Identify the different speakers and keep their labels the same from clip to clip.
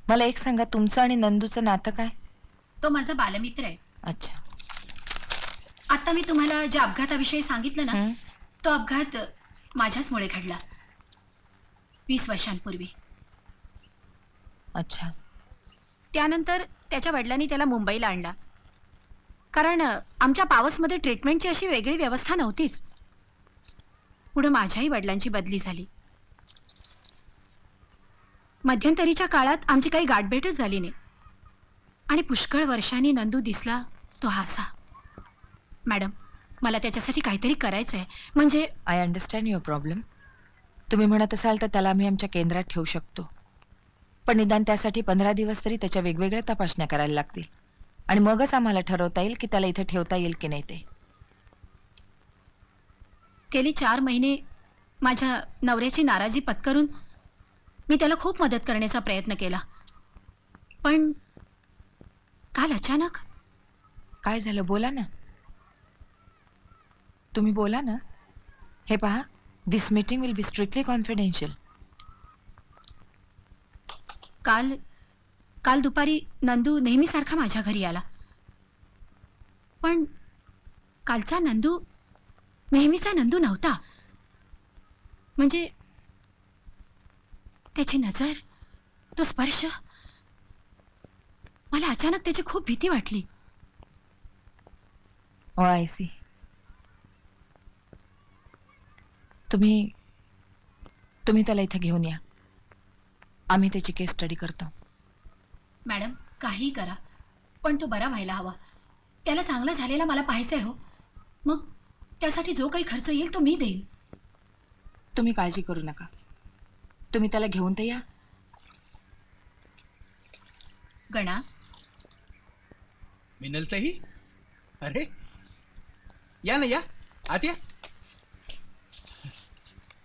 Speaker 1: मला एक सांगा, तुमचं आणि नंदूचं नातं काय?
Speaker 2: तो माझा बालमित्र आहे.
Speaker 1: अच्छा.
Speaker 2: आता मी तुम्हाला ज्या अपघाताविषयी सांगितलं ना,
Speaker 1: हं?
Speaker 2: तो अपघात माझ्याचमुळे घडला 20 वर्षांपूर्वी.
Speaker 1: अच्छा.
Speaker 2: त्यानंतर त्याच्या वडिलांनी त्याला मुंबईला आणला, कारण आमच्या पावसमध्ये ट्रीटमेंटची अशी वेगळी व्यवस्था नव्हतीच. पुढे माझ्याही वडिलांची बदली झाली. मध्यंतरीच्या काळात आमची काही गाठभेटच झाली नाही आणि पुष्कळ वर्षांनी नंदू दिसला तो हासा. मॅडम, मला त्याच्यासाठी काहीतरी करायचं आहे. म्हणजे
Speaker 1: आय अंडरस्टँड युअर प्रॉब्लेम. तुम्ही म्हणत असाल तर त्याला आम्ही आमच्या केंद्रात ठेवू शकतो, पण निदान त्यासाठी 15 दिवस तरी त्याच्या वेगवेगळ्या तपासण्या करायला लागतील आणि मगच आम्हाला ठरवता येईल की त्याला इथे ठेवता येईल की नाही ते.
Speaker 2: गेली 4 महिने माझ्या नवऱ्याची नाराजी पत्करून मी त्याला खूप मदत करण्याचा प्रयत्न केला, पण काल अचानक.
Speaker 1: काय झालं? बोला ना. तुम्ही बोला ना. हे पहा, this meeting will be strictly confidential.
Speaker 2: काल काल दुपारी नंदू नेहमीसारखा माझ्या घरी आला, पण कालचा नंदू नेहमीचा नंदू नव्हता. म्हणजे त्याची नजर, तो स्पर्श, मला अचानक त्याची खूप भीती वाटली.
Speaker 1: ओ आय सी. तुम्ही त्याला इथे घेऊन या. आम्ही त्याची केस स्टडी करतो.
Speaker 2: मॅडम, काहीही करा, पण तो बरा व्हायला हवा. त्याला चांगला झालेला मला पाहायचंय हो. मग त्यासाठी जो काही खर्च येईल तो मी देईन.
Speaker 1: तुम्ही काळजी करू नका. तुम्ही त्याला घेऊन तर या.
Speaker 2: गणा,
Speaker 3: मिनलताई, अरे या ना, या आत या.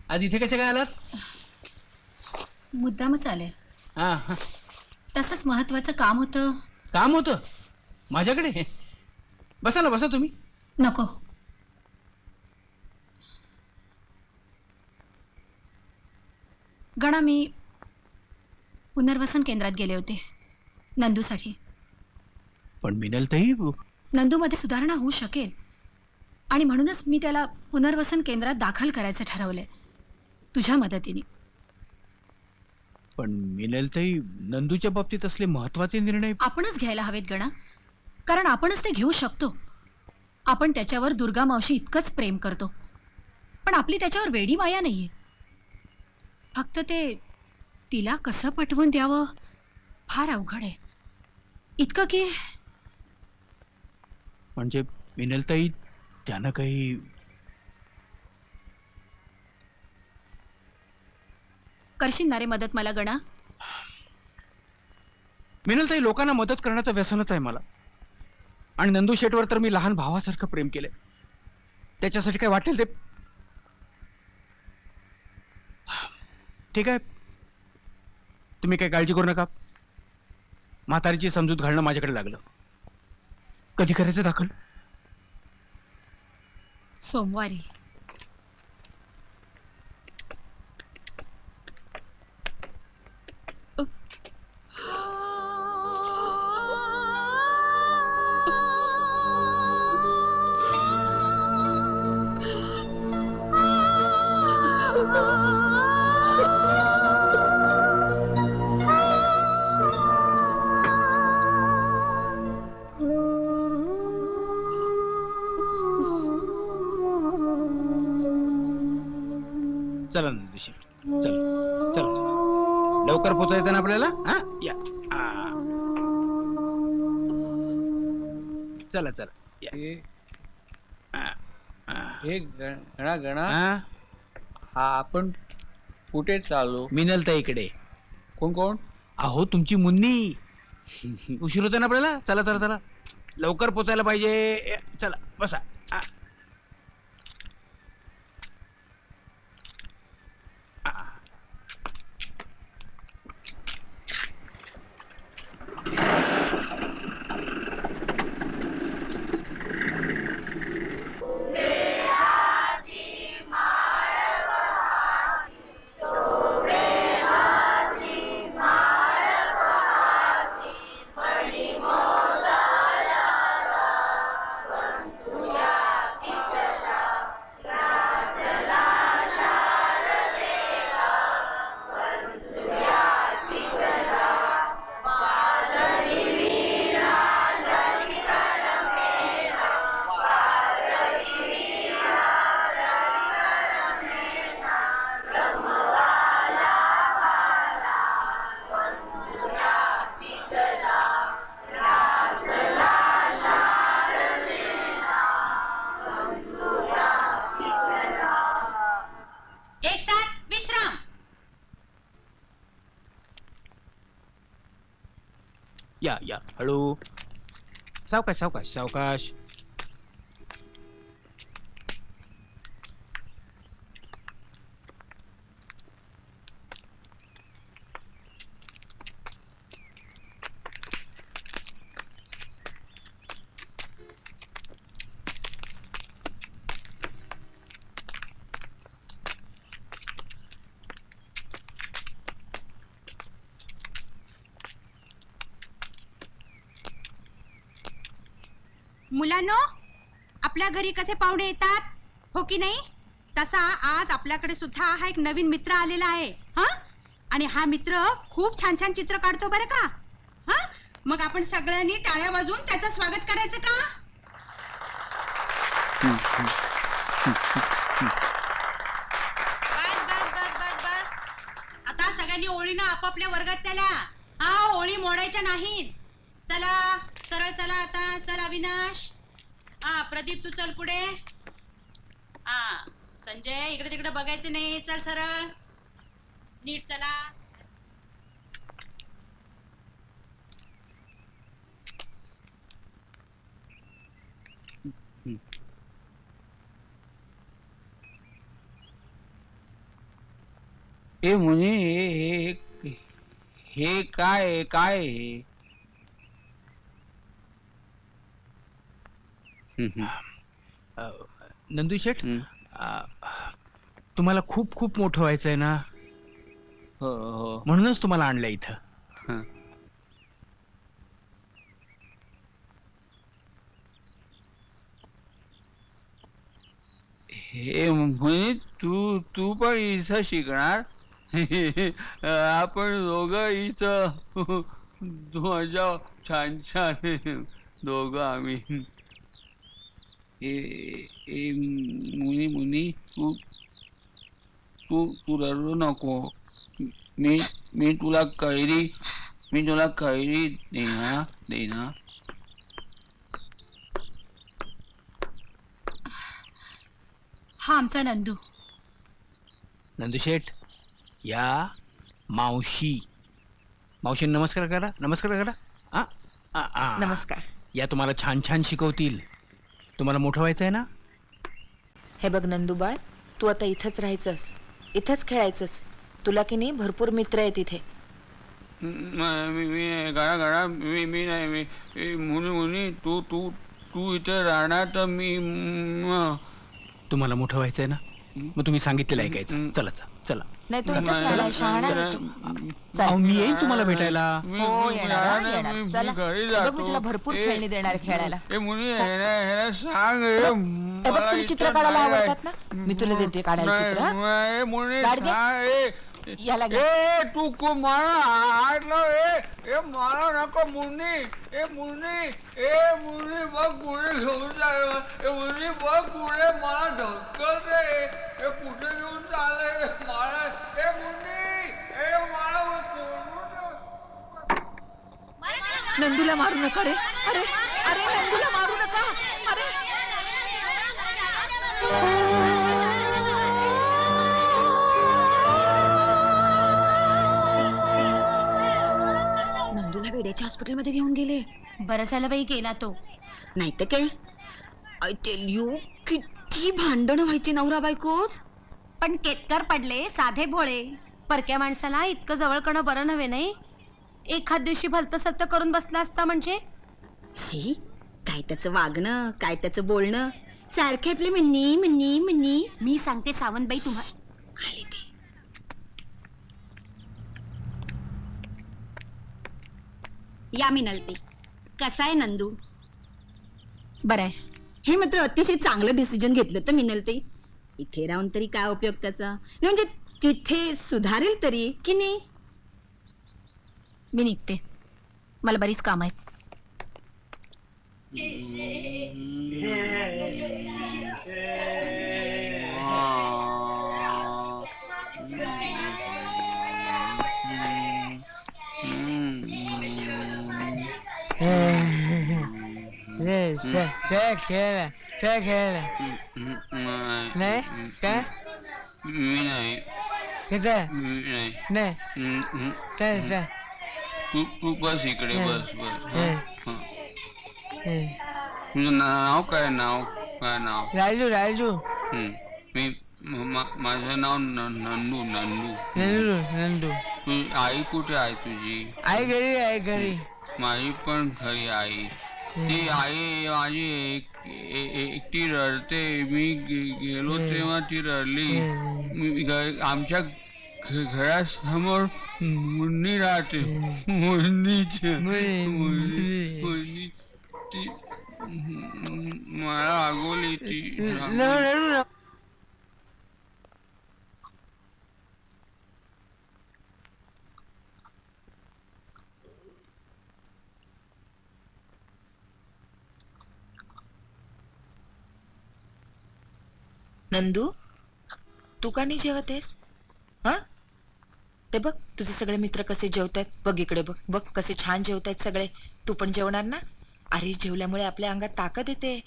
Speaker 3: आज इथे कशा काय आलात?
Speaker 2: मुद्दामच आले.
Speaker 3: हा हा.
Speaker 2: तसंच महत्वाचं काम होतं.
Speaker 3: काम होतं माझ्याकडे? बसा ना, बसा तुम्ही.
Speaker 2: नको. गणा, मी पुनर्वसन केंद्रात गेले होते नंदूसाठी.
Speaker 3: पण मिनलताई,
Speaker 2: नंदूमध्ये सुधारणा होऊ शकेल आणि म्हणूनच मी त्याला पुनर्वसन केंद्रात दाखल करायचं ठरवलंय, तुझ्या मदतीने.
Speaker 3: पण मिनलताई, नंदूच्या बाबतीत असले महत्वाचे निर्णय
Speaker 2: आपणच घ्यायला हवेत गणा, कारण आपणच ते घेऊ शकतो. आपण त्याच्यावर दुर्गा मावशी इतकंच प्रेम करतो, पण आपली त्याच्यावर वेडी माया नाहीये. फक्त ते तिला कसं पटवून द्यावं फार अवघड आहे. इतकं की
Speaker 3: म्हणजे मिनलताई, त्यानं काही
Speaker 2: करशील ना रे मदत मला गणा?
Speaker 3: मिनलताई, लोकांना मदत करण्याचं व्यसनच आहे मला. आणि नंदू शेटवर तर मी लहान भावासारखं प्रेम केलंय. त्याच्यासाठी काय वाटेल ते. ठीक आहे, तुम्ही काही काळजी करू नका. म्हातारीची समजूत घालणं माझ्याकडे लागलं. कधी करायचं दाखल?
Speaker 2: सोमवारी.
Speaker 3: चला नंदू शेट, चला चला चला. लवकर पोचायचं ना आपल्याला. हा, या. चला चला या.
Speaker 4: हे गणा गणा,
Speaker 3: हा,
Speaker 4: हा आपण कुठे चालू?
Speaker 3: मिनलताई इकडे.
Speaker 4: कोण कोण?
Speaker 3: अहो, तुमची मुन्नी. उशीर होतो ना आपल्याला. चला चला चला, लवकर पोचायला पाहिजे. चला बसा. आ. आ. या या हळू. सावकाश सावकाश सावकाश.
Speaker 5: मुलांनो, आपल्या घरी कसे पाहुणे येतात हो की नाही, तसा आज आपल्याकडे सुद्धा हा एक नवीन मित्र आलेला आहे. हा, आणि हा मित्र खूप छान छान चित्र काढतो बरं का. हा, मग आपण सगळ्यांनी टाळ्या वाजवून त्याचं स्वागत करायचं का? बस बस बस बस बस. आता सगळ्यांनी ओळीनं आपापल्या वर्गात चला. हा, ओळी मोडायच्या नाहीत. चला सरळ चला. आता चल अविनाश. हा, प्रदीप तू चल पुढे. हा, संजय इकडे तिकडे बघायचं नाही. चल सरळ नीट चला.
Speaker 4: ए मुनी, हे काय आहे? काय आहे?
Speaker 3: नंदू शेठ,
Speaker 4: हं.
Speaker 3: तुम्हाला खूप खूप मोठं व्हायचंय ना,
Speaker 4: हो हो.
Speaker 3: म्हणूनच तुम्हाला आणलं इथं.
Speaker 4: हं. हे म्हणे तू तू पण इथं शिकणार? आपण दोघं इथं मजा छान छान दोघं आम्ही. ए मुनी मुनी, तू तू तू रडू नको. मी तुला कैरी देणार.
Speaker 2: हा आमचा नंदू.
Speaker 3: नंदू शेठ, या मावशी. मावशींना नमस्कार करा. नमस्कार करा. आ, आ, आ.
Speaker 1: नमस्कार.
Speaker 3: या तुम्हाला छान छान शिकवतील. तुम्हाला मोठं व्हायचंय ना.
Speaker 1: हे बघ नंदूबाळ, तू आता इथंच राहायचंस, इथंच खेळायचंस. तुला की नाही भरपूर मित्र आहेत इथे.
Speaker 4: मी गाणा मी नाही. मुनी तू तू तू इथे राहणार तर मी
Speaker 3: तुम्हाला मोठं व्हायचंय ना, मग तुम्ही सांगितलेलं ऐकायचं. चला चला चला.
Speaker 1: नाही तू इथंच राहणार, शहाणा आहे तू. चल.
Speaker 3: अहो, मी येईन तुम्हाला भेटायला.
Speaker 1: हो, येणार, येणार. चला.
Speaker 4: घरी
Speaker 1: हे बघ, मी तुला
Speaker 4: जातो.
Speaker 1: भरपूर खेळणी देणार आहे खेळायला.
Speaker 4: ए मुनी, ह्याला सांग.
Speaker 1: हे बघ, तुला चित्र काढायला आवडतात ना, मी तुला देते काढायला चित्र.
Speaker 4: ए मुनी,
Speaker 1: काढ घे.
Speaker 4: सांग.
Speaker 1: याला घे.
Speaker 4: ए तू मला हाडलं. ए मला नको मुनी. ए मुनी बघ पुढे घेऊन जाय. ए मुनी बघ पुढे मला ढकलते. ए कुठे घेऊन चालले मला. ए मुनी, मला
Speaker 1: नंदूला मारू नका रे. अरे अरे, नंदूला मारू नका. अरे नंदूला वेड्याच्या हॉस्पिटलमध्ये घेऊन गेले.
Speaker 2: बरं झालं बाई गेला तो.
Speaker 5: नाही तर काय, आय टेल यू, किती भांडण व्हायची नवरा बायकोच.
Speaker 2: पण केतकर पडले साधे भोळे. परक्या माणसाला इतकं जवळ करणं बरं नव्हे नाही. एखाद दिवशी भलतं सत्त करून बसला असता म्हणजे.
Speaker 5: शी, काय त्याचं वागणं, काय त्याचं बोलणं, सारखे आपले म्हणणी म्हणणी म्हणणी.
Speaker 2: मी सांगते सावंतबाई तुम्हाला.
Speaker 5: आले ते. या मिनलते, कसा आहे नंदू?
Speaker 2: बरं आहे.
Speaker 5: हे मात्र अतिशय चांगलं डिसिजन घेतलं तर मिनलते. इथे राहून तरी काय उपयोग त्याचा, नाही म्हणजे तिथे सुधारेल तरी की नाही.
Speaker 2: मी निघते, मला बरीच काम आहेत.
Speaker 6: नाही काय
Speaker 4: मी नाही.
Speaker 6: किती
Speaker 4: मी नाही.
Speaker 6: नाही चल चल तू बस इकडे बस बस तुझं नाव काय नाव
Speaker 4: राजू राजू
Speaker 6: मी माझं नाव नंदू नंदू
Speaker 4: नंदू नंदू
Speaker 6: तू आई कुठे आहे तुझी
Speaker 4: आई घरी
Speaker 6: माझी पण घरी आई ती आई माझी एकटी रडते मी गेलो तेव्हा ती रडली आमच्या घरासमोर मुन्नी राहते मुन्नी ती मला आगोली ती
Speaker 1: नंदू तू का नाही जेवतेस हा ते बघ तुझे सगळे मित्र कसे जेवतायत बघ इकडे बघ बघ कसे छान जेवतायत सगळे तू पण जेवणार ना अरे जेवल्यामुळे आपल्या अंगात ताकद येते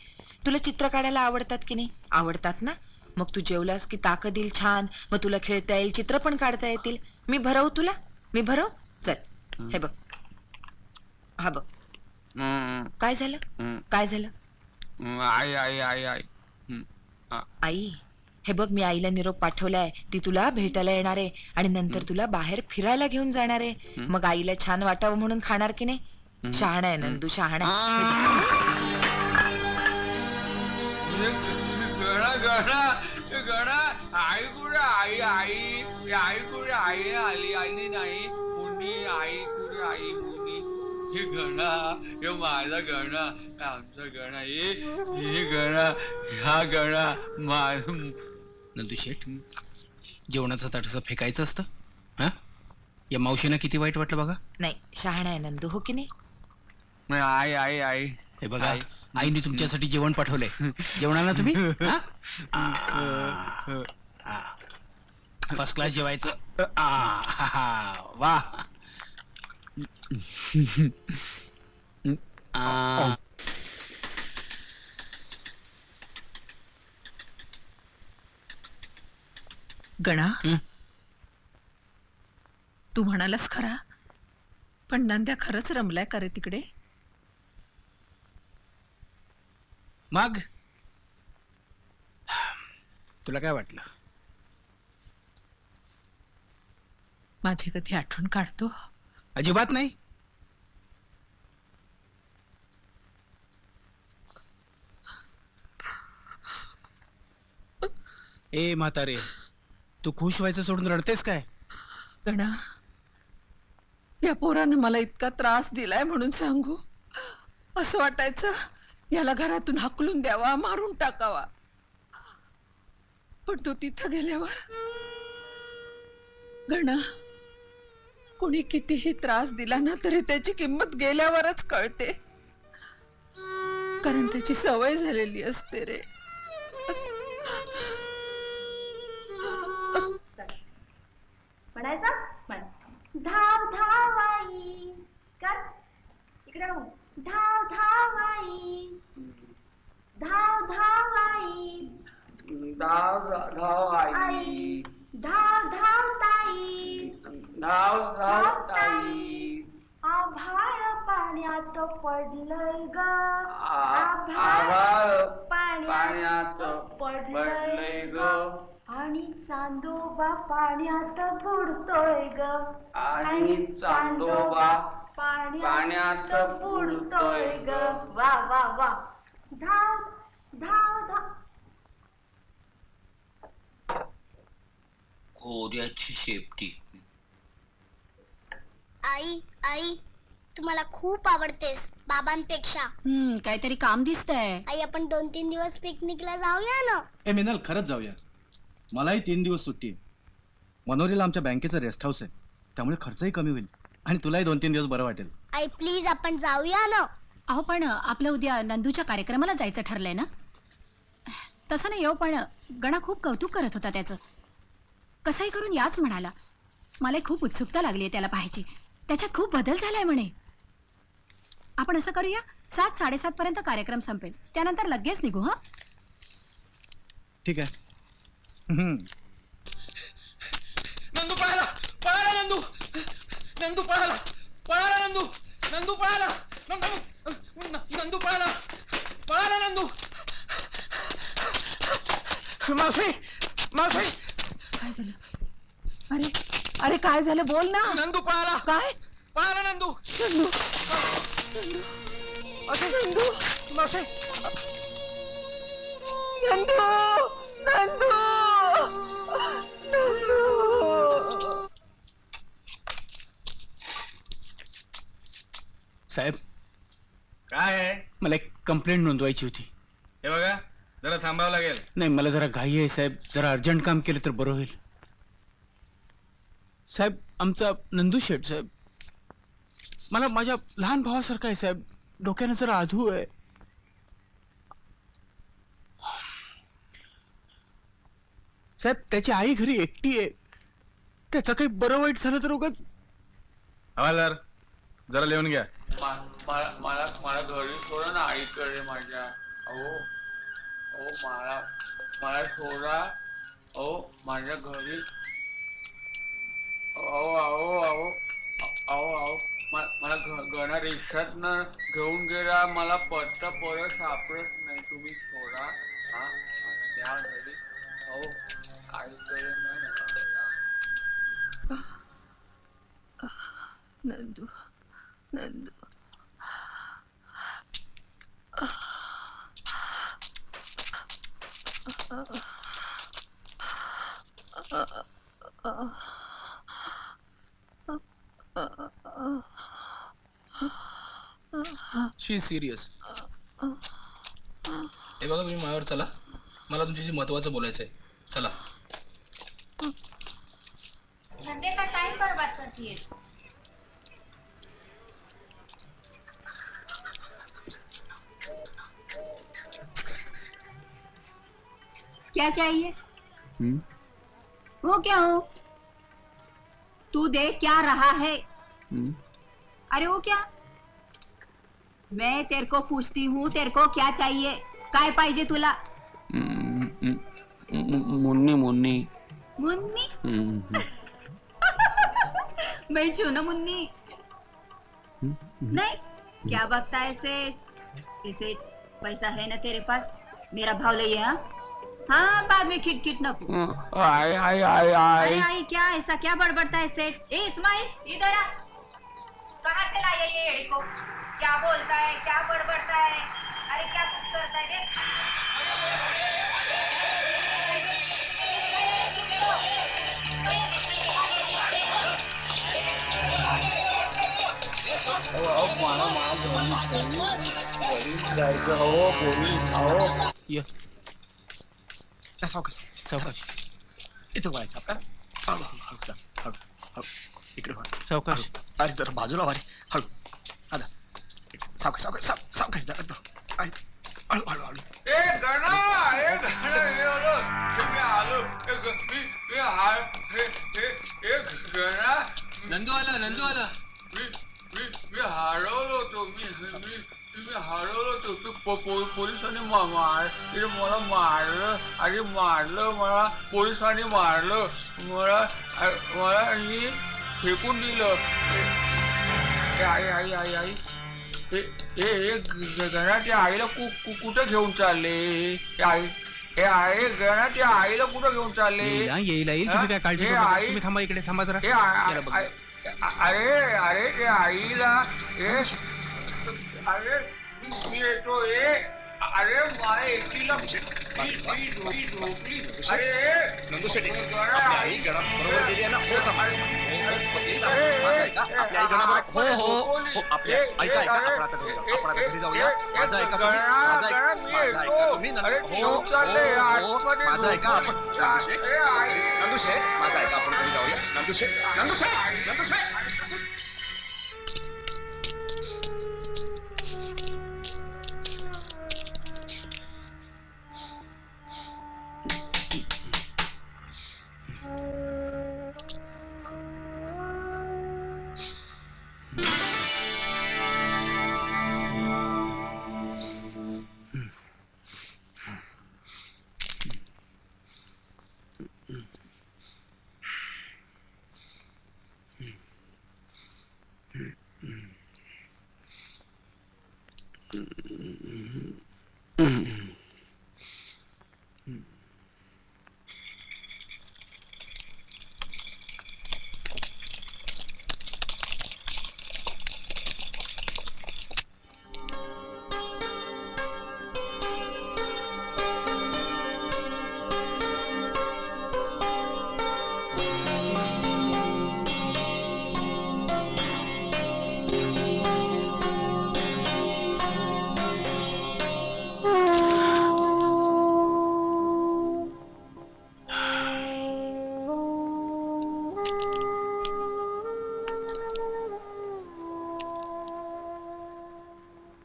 Speaker 1: तुला चित्र काढायला आवडतात की नाही आवडतात ना मग तू जेवलास की ताकद येईल छान मग तुला खेळता येईल चित्र पण काढता येतील मी भरवू तुला मी भरव चल हे बघ हा बघ काय झालं काय झालं
Speaker 6: आई आई आई आई
Speaker 1: आई हे बघ मी आईला निरोप पाठवलाय ती तुला भेटायला येणार आहे आणि नंतर तुला बाहेर फिरायला घेऊन जाणार आहे मग आईला छान वाटावं म्हणून खाणार की नाही शहाणा आहे नंदू शहाणा
Speaker 4: गणा आई कुठे आई आई आई कुठे आई आली आली नाही मुन्नी आई कुठे आई मुन्नी हे गणा हे माझा गणा आमचा गणा हे गणा ह्या गणा माझ
Speaker 3: नंदू शेठ जेवणाचं ताट असं फेकायचं असतं हा या मावशीनं किती वाईट वाटलं बघा
Speaker 1: नाही शहाणा आहे नंदू हो की नाही
Speaker 6: आई आई आई
Speaker 3: हे बघा आईने तुमच्यासाठी जेवण पाठवलंय जेवणार ना तुम्ही फर्स्ट क्लास जेवायचं वा
Speaker 2: गणा तू म्हणालास खरा पण नंद्या खरंच रमलाय का रे तिकडे
Speaker 3: मग तुला काय वाटलं
Speaker 2: माझी कधी आठवण काढतो
Speaker 3: अजिबात नाही ए म्हातारे तू खुश व्हायचं सोडून रडतेस काय
Speaker 2: गणा या पोरानं मला इतका त्रास दिलाय म्हणून सांगू असं वाटायचं याला घरातून हाकलून द्यावा मारून टाकावा पण तो तिथं गेल्यावर गणा कोणी कितीही त्रास दिला ना तरी त्याची किंमत गेल्यावरच कळते कारण त्याची सवय झालेली असते रे
Speaker 7: म्हणायचा म्हण धाव धाव आई कर इकडे बघ धाव धाव आई धाव धाव आई
Speaker 4: धाव धाव आई
Speaker 7: धाव धाव ताई
Speaker 4: धाव धाव ताई
Speaker 7: आभाळ पाण्यात पडलंय ग
Speaker 4: आभाळ
Speaker 7: पाण्यात पडलंय ग आणि चांदोबा पाण्यात बुडतोय ग
Speaker 4: आणि चांदोबा
Speaker 7: पाण्यात बुडतोय ग वा वा वा धाव धाव धाव
Speaker 6: घोड्याची शेपटी
Speaker 7: आई आई तू मला खूप आवडतेस बाबांपेक्षा
Speaker 2: काहीतरी काम दिसतंय
Speaker 7: आई आपण 2-3 दिवस पिकनिकला जाऊया ना
Speaker 8: ए मिनल खरंच जाऊया मलाही 3 दिवस सुट्टी आहे मनोरीला आमच्या बँकेचं रेस्ट हाऊस आहे त्यामुळे खर्चही कमी होईल आणि तुलाही 2-3 दिवस बरं वाटेल
Speaker 7: आई प्लीज आपण जाऊया ना
Speaker 2: अहो पण आपलं उद्या नंदूच्या कार्यक्रमाला जायचं ठरलंय ना तसं नाही हो पण गणा खूप कौतुक करत होता त्याचं कसंही करून याच म्हणाला मला खूप उत्सुकता लागली आहे त्याला पाहायची त्याच्यात खूप बदल झालाय म्हणे आपण असं करूया 7-7:30 पर्यंत कार्यक्रम संपेल त्यानंतर लगेच निघू हा
Speaker 8: ठीक आहे
Speaker 3: नंदू पळाला पळाला नंदू नंदू पळाला पळाला नंदू नंदू पळाला नंदू पळाला पळाला नंदू मावशी मावशी
Speaker 1: काय झालं? अरे अरे काय झालं? बोल ना.
Speaker 3: नंदू पळाला
Speaker 1: काय?
Speaker 3: पळाला नंदू
Speaker 1: नंदू
Speaker 3: असे
Speaker 1: नंदू
Speaker 3: मावशी
Speaker 1: नंदू नंदू नंदू.
Speaker 3: साहेब
Speaker 8: काय आहे
Speaker 3: मला एक कंप्लेंट नोंदवायची होती.
Speaker 8: हे बघा जरा थांबावं लागेल.
Speaker 3: नाही मला जरा घाई आहे साहेब, जरा अर्जंट काम केलं तर बरं होईल. साहेब आमचा नंदू शेठ साहेब मला माझ्या लहान भावासारखा आहे साहेब, डोक्यानं जरा आधू आहे. साहेब त्याची आई घरी एकटी आहे, त्याचं काही बरं वाईट झालं तर उगाच.
Speaker 8: हवालदार जरा लिहून घ्या.
Speaker 6: मला मला घरी सोडा ना आईकडे माझ्या. अहो अहो मला मला सोडा. अहो माझ्या घरी. अहो अहो अहो अहो अहो मला गणा रिक्षात न घेऊन गेला. मला पत्ता परत सापडत नाही. तुम्ही सोडा. हा मला त्या घरी. अहो आईकडे नाही
Speaker 1: नंदू नंदू
Speaker 9: शी सिरियस. हे बघा तुम्ही माझ्यावर चला, मला तुमच्याशी महत्वाचं बोलायचं आहे. चला.
Speaker 7: धंधे का टाइम बर्बाद करती है.
Speaker 2: क्या चाहिए? वो क्या हो? तू देख क्या रहा है? अरे वो क्या? मैं तेरे को पूछती हूँ, तेरे को क्या चाहिए? काय पाहिजे तुला?
Speaker 6: मुन्नी मुन्नी.
Speaker 2: मुन्नी? मैं छू ना मुन्नी. नहीं, क्या बकता है सेठ? इसे पैसा है ना तेरे पास? मेरा भाव ले हाँ? हाँ बाद में खिट नको.
Speaker 6: आई आई आई
Speaker 2: अरे
Speaker 6: आई.
Speaker 2: आई क्या ऐसा क्या बड़बड़ता है सेठ? ए इस्माइल इधर आ. कहाँ से लाया ये एड़ी को? क्या बोलता है, क्या बड़बड़ता है? अरे क्या कुछ करता है देख.
Speaker 3: ये सावकाश सावकाश
Speaker 8: इथं वळायचं आपल्याला. हळू हळू हळू जा. हळू हळू इकडे वळ.
Speaker 3: सावकाश.
Speaker 8: अरे जरा बाजूला वारे. हळू आता सावकाश सावकाश सावकाश जरा हळू हळू हळू.
Speaker 4: ए गणा ए गणा हे आलो. मी आलो. मी हे गणा.
Speaker 9: नंदू आला.
Speaker 4: मी हरवलो होतो. मी हरवलो होतो. पोलिसांनी मला मारलं. अरे मारलं मला. पोलिसांनी मारलं मला आणि फेकून दिलं. आई आई आई आई. हे गणाच्या आईला कुठं घेऊन चालले? आई गणाच्या आईला कुठं घेऊन चालले?
Speaker 3: येईल तुम्ही काय काळजी करू नका. तुम्ही थांबा इकडे थांबा जरा. याला बघा.
Speaker 4: अरे अरे ते आईला अरे मी येतो. अरे मला एकटीला झोपली. अरे
Speaker 8: नंदू शेट्टी आपली आई गणा बरोबर गेली आहे ना? हो का? आपली आई गणा बरोबर. हो हो हो आपली ऐका ऐका आपण आता घरी जाऊया. माझं ऐका तुम्ही. माझं ऐका तुम्ही. हो हो माझं ऐका आपण. नंदू शेठ माझं ऐका आपण घरी जाऊया. नंदू शेठ.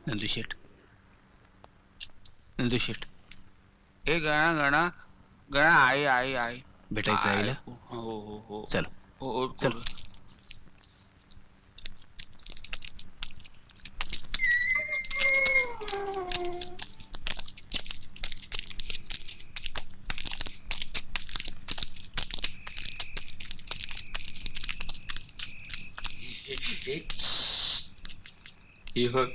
Speaker 3: नंदूशेठ, नंदूशेठ,
Speaker 6: ए गणा गणा गणा, आई आई आई
Speaker 3: भेटायचं आईला?
Speaker 6: हो हो हो
Speaker 3: चल.
Speaker 6: हो हो
Speaker 3: चल.
Speaker 6: हे बघ.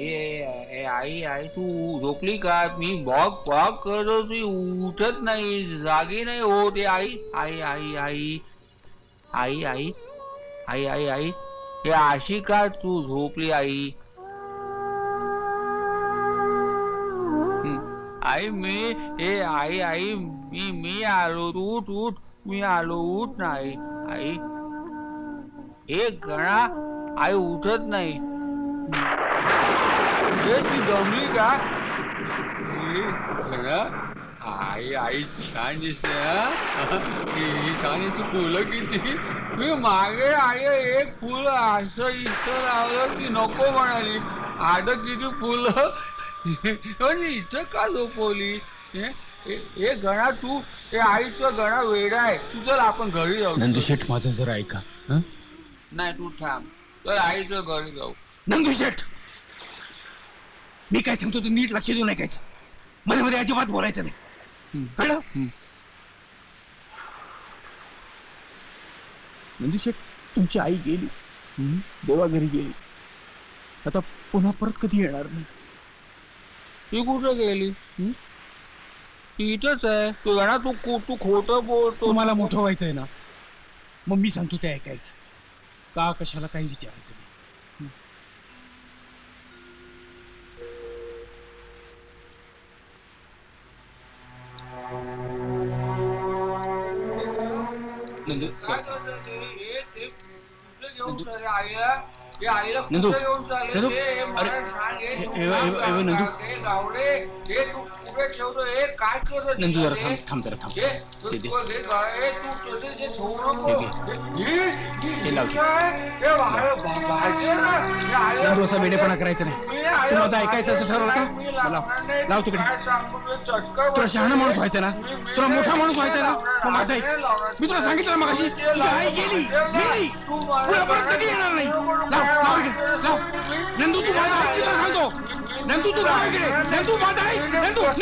Speaker 6: ए आई आई तू झोपली का? मी बॉक बॉक करत होती, उठत नाही, जागी नाही होत. आई आई आई आई आई आई आई आई आई हे अशी का तू झोपली आई? आई मी ए आई आई मी आलो, तू उठ उठ, मी आलो, उठ नाही आई. एक गणा आई उठत नाही. ती दमली का? गणा आई आई छान दिसते ही छान ती फुलं किती. मी मागे आई एक फुल असं इथं लावलं ती नको म्हणाली. आता किती फुलं इथं का झोपवली? हे गणा तू हे आईचं गणा वेडा आहे. तू चल आपण घरी जाऊ.
Speaker 3: नंदूशेठ, माझं जरा ऐका.
Speaker 6: नाही तू थांब, तर आईचं घरी जाऊ.
Speaker 3: नंदूशेठ, मी काय सांगतो ते नीट लक्ष देऊन ऐकायचं. मध्ये मध्ये अजिबात बोलायचं नाही, कळलं? नंदूशेठ, तुमची आई गेली, देवा घरी गेली. आता पुन्हा परत कधी येणार नाही.
Speaker 6: ती कुठं गेली? ती इथंच आहे. तू गणा तू खोटं बोलतो.
Speaker 3: तुम्हाला मोठं व्हायचंय ना, मग मी सांगतो ते ऐकायचं. का कशाला काही विचारायचं नाही.
Speaker 6: नंदू, काय करतोय ते? ते कुठं घेऊन चालले आईला? हे आईला कुठं
Speaker 3: नंदू,
Speaker 6: घेऊन चालले
Speaker 3: नंदू,
Speaker 6: ते? मला
Speaker 3: अरे,
Speaker 6: सांग, हे तू
Speaker 3: ए-
Speaker 6: काय
Speaker 3: ए- ए- नंदू.
Speaker 6: करतो? हे गावडे, हे तू कुठे ठेवतो? हे काय करतो?
Speaker 3: नंदू, जरा
Speaker 6: हे-
Speaker 3: थांब जरा थांब.
Speaker 6: हे
Speaker 3: दे, दे.
Speaker 6: हे तू तुझे जे ठेवू नको.
Speaker 3: हे लाव.
Speaker 6: हे भाजी ना. हे आईला-
Speaker 3: नंदू, असा वेडेपणा करायचा नाही.
Speaker 6: मी
Speaker 3: तू
Speaker 6: आईला
Speaker 3: आता ऐकायचं असं ठरवलं का?
Speaker 6: मी
Speaker 3: लाव.
Speaker 6: लावणार नाही.
Speaker 3: लाव तिकडे.
Speaker 6: काय सांगू तुझे चटका
Speaker 3: तुला शहाणा माणूस व्हायचं ना,
Speaker 6: मी
Speaker 3: तुला मोठा
Speaker 6: नाही-
Speaker 3: माणूस व्हायचं ना. मग माझं ऐक.
Speaker 6: नाही लावणार.
Speaker 3: मी तुला सांगितलं ना मगाशी,
Speaker 6: ते
Speaker 3: तुझी आई गेली, मेली.
Speaker 6: तू मला-
Speaker 3: पुन्हा परत कधी येणार नाही. लाव, लाव इकडे, लाव. नंदू, तू माझा ऐक, तुला सांगतो. नंदू, तू लाव इकडे. नंदू, माझा ऐक. नंदू, लाव.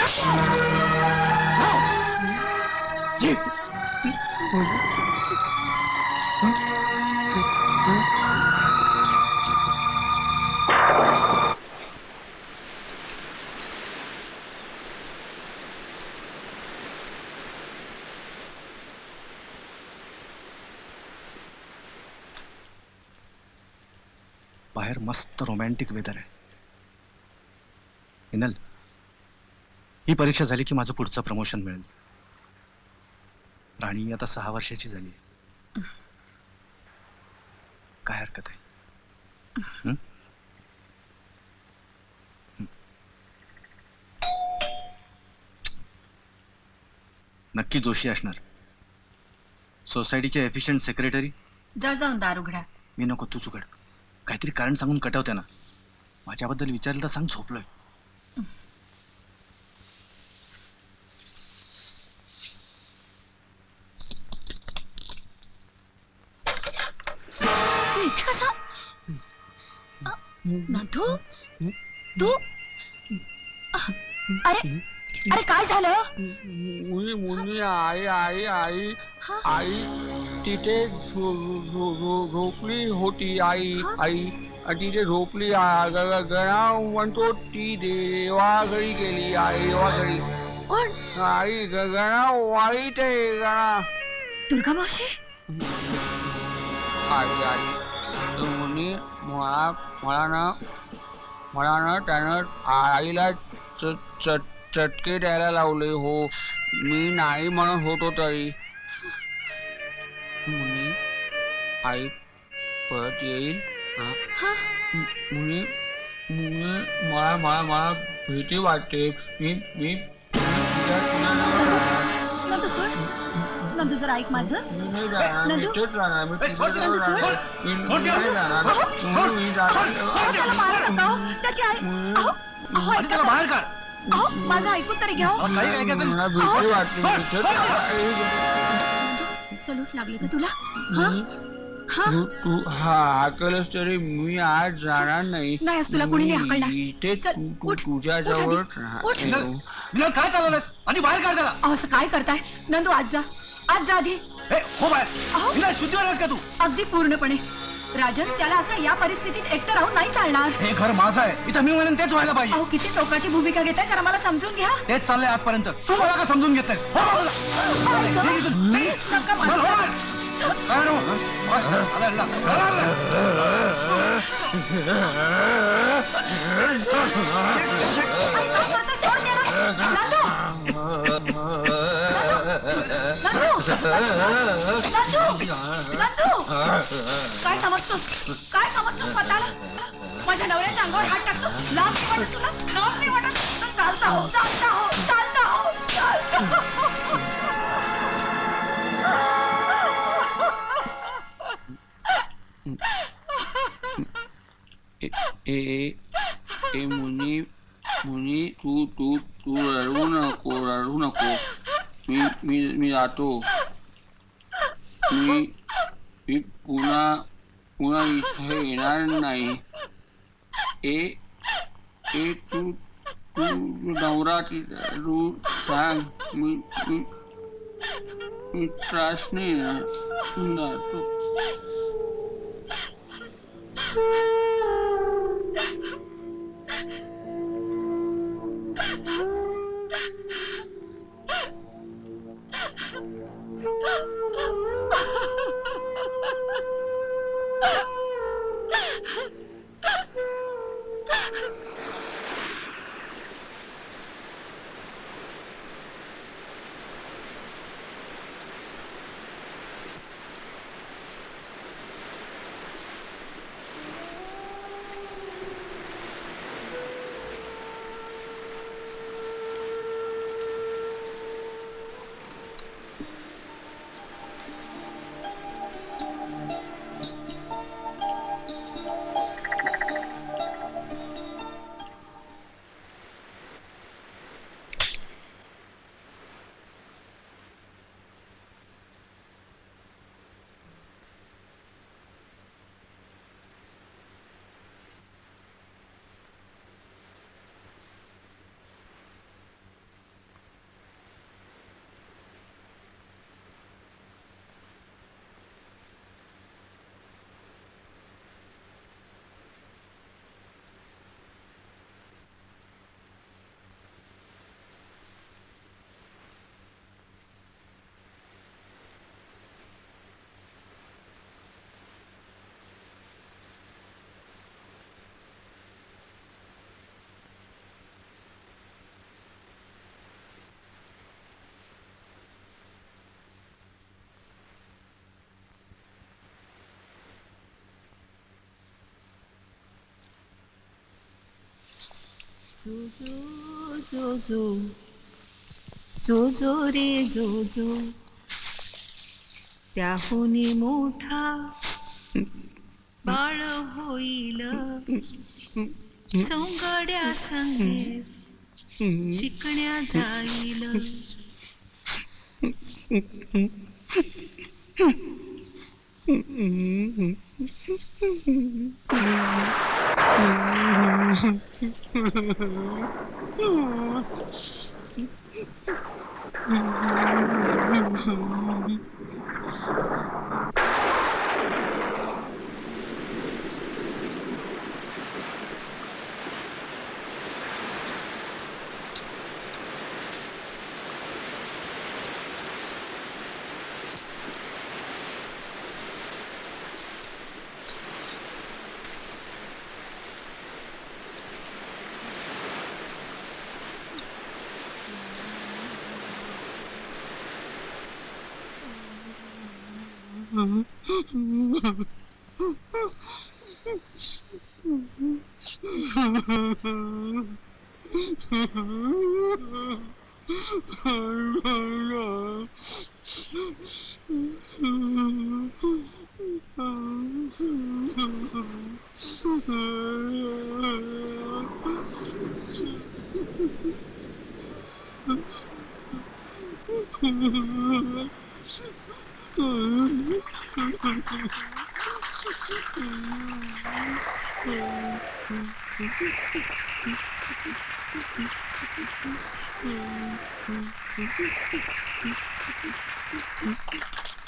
Speaker 3: जी. बाहेर मस्त रोमॅन्टिक वेदर आहे. हिनल, ही परीक्षा झाली की माझं पुढचं प्रमोशन मिळेल. राणी आता 6 वर्षाची झाली. काय हरकत आहे? हं? नक्की जोशी असणार. सोसायटीचे एफिशियंट सेक्रेटरी.
Speaker 2: जाऊन दार उघडा.
Speaker 3: मी नको, तूच उघड. काहीतरी कारण सांगून कटवते ना. माझ्याबद्दल विचारलं तर सांग झोपलोय.
Speaker 2: तू इथे कसा? नंदू, तू? अरे अरे काय झालं?
Speaker 6: मुली मुली आई आई आई आई तिथे झोपली होती. आई आई तिथे झोपली. गणा म्हणतो ती देवाघरी गेली. आई देवाघरी.
Speaker 2: कोण?
Speaker 6: आई गणा वाईट आहे. गणा
Speaker 2: दुर्गा मावशी?
Speaker 6: आई आई मुली मला ना त्यानं आईला चटके द्यायला लावले. हो, मी नाही म्हणत होतो तरी. मुनी आई परत येईल. मुनी मुनी मला मला मला भीती वाटते. मी इथेच नाही
Speaker 2: नंदू सोड. नंदू जरा ऐक माझं.
Speaker 6: मी नाही जाणार, मी
Speaker 2: नंदू.
Speaker 6: इथेच राहणार, मी तुझ्याजवळ
Speaker 2: नंदू, सोड.
Speaker 6: राहणार. मी नाही जाणार. मी जाणार.
Speaker 2: त्याला मारू नका हो. त्याची आई अहो, अहो, ऐका
Speaker 3: त्याला
Speaker 2: तर.
Speaker 3: बाहेर काढ.
Speaker 2: अहो, माझं ऐकून तरी घ्या हो.
Speaker 3: काही ऐकायचं
Speaker 6: मला भीती वाटली, इथेच राहणार.
Speaker 2: चल उठ लागली का तुला? हा? हा?
Speaker 6: तू हाकलच तरी मी आज जाणार नाही.
Speaker 2: नाही, आज तुला कोणी नाही हाकलणार.
Speaker 6: मी इथेच
Speaker 2: चल, उठ.
Speaker 6: तुझ्याजवळच
Speaker 2: उठ.
Speaker 6: राहणार.
Speaker 3: विनोद काय चालवलंस आणि बाहेर काढ त्याला.
Speaker 2: अहो, असं काय करताय? नंदू आज जा. आज जा आधी.
Speaker 3: हे, हो बाहेर.
Speaker 2: अहो.
Speaker 3: विनोद, शुद्धीवर आहेस का तू?
Speaker 2: अगदी पूर्णपणे. राजन, त्याला असं या परिस्थितीत एकटं राहून नाही चालणार.
Speaker 3: हे घर माझं आहे. इथं मी म्हणेन तेच व्हायला पाहिजे.
Speaker 2: अहो, किती टोकाची भूमिका घेताय, जरा मला समजून घ्या.
Speaker 3: तेच चाललंय आजपर्यंत. तू मला का समजून घेत नाहीस? हो बाजूला. निघ इथून. निघ.
Speaker 2: नका
Speaker 3: चल, हो बाहेर. काय नो? आला, आला.
Speaker 2: अरे, काय करतोय? सोड त्याला. नंदू! नंदू! काय समजतोस? काय समजतोस स्वतःला? माझ्या नवऱ्याच्या अंगावर हात टाकतोस? लाज नाही वाटत तुला? लाज नाही वाटत? तर चालता हो, चालता हो, चालता हो, चालता हो.
Speaker 6: ए मुनी मुनी तू रडू नको. मी जातो. मी पुन्हा इथे येणार नाही. तू नवरा तू सांग. मी त्रास नाही जातो.
Speaker 2: जो रे जो त्याहुनी मोठा बाळ होईल सोंगड्या संगे शिकण्या जाईल.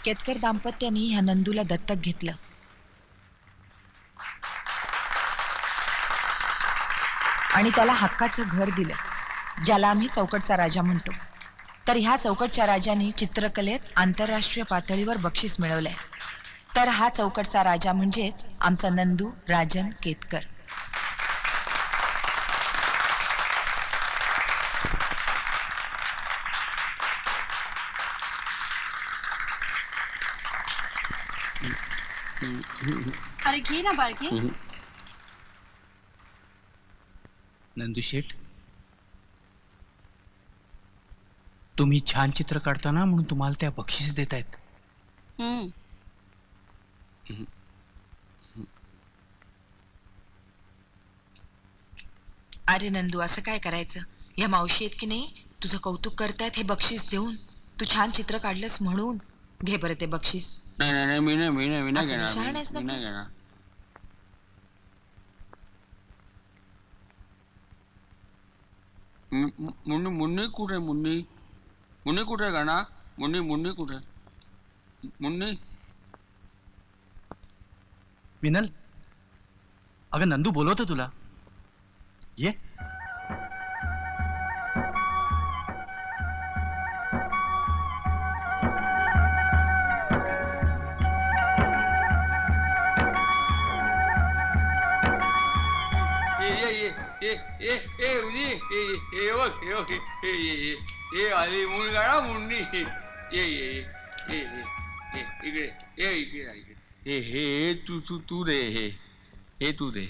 Speaker 1: केतकर दाम्पत्याने ह्या नंदूला दत्तक घेतलं. आणि त्याला हक्काचं घर दिलं, ज्याला आम्ही चौकटचा राजा म्हणतो. तर ह्या चौकटच्या राजाने चित्रकलेत आंतरराष्ट्रीय पातळीवर बक्षीस मिळवलंय. तर हा चौकटचा राजा म्हणजेच आमचा नंदू राजन केतकर.
Speaker 5: अरे घे ना बाळके.
Speaker 3: नंदू शेठ, तुम्ही छान चित्र काढताना म्हणून तुम्हाला त्या बक्षीस देत आहेत.
Speaker 1: अरे नंदू, असं काय करायचं? या मावशी आहेत की नाही, तुझं कौतुक करतायत हे बक्षीस देऊन. तू छान चित्र काढलंस म्हणून घे बरं ते बक्षीस.
Speaker 6: नाही नाही नाही, मी नाही
Speaker 1: असं
Speaker 6: घेणार.
Speaker 1: शहाणा आहेस ना
Speaker 6: मी नाही
Speaker 1: तू?
Speaker 6: घेणार. मुन्नी कुठे? मुन्नी कुठे गाणा? मुन्नी कुठे? मुन्नी.
Speaker 3: मिनल, अगं नंदू बोलवतो तुला, ये.
Speaker 6: आली मुल गाणा मुन्नी. ये ये ये ये इकडे ये, इकडे. हे तू दे. हे तू दे.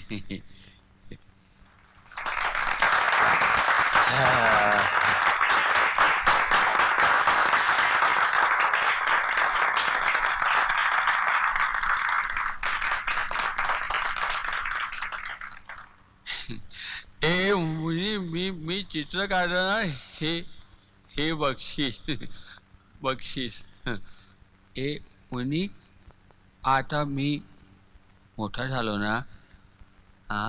Speaker 6: ए मुली, मी चित्र काढलं ना, हे बक्षीस. ए मुनी, आता मी मोठा झालो ना, हा,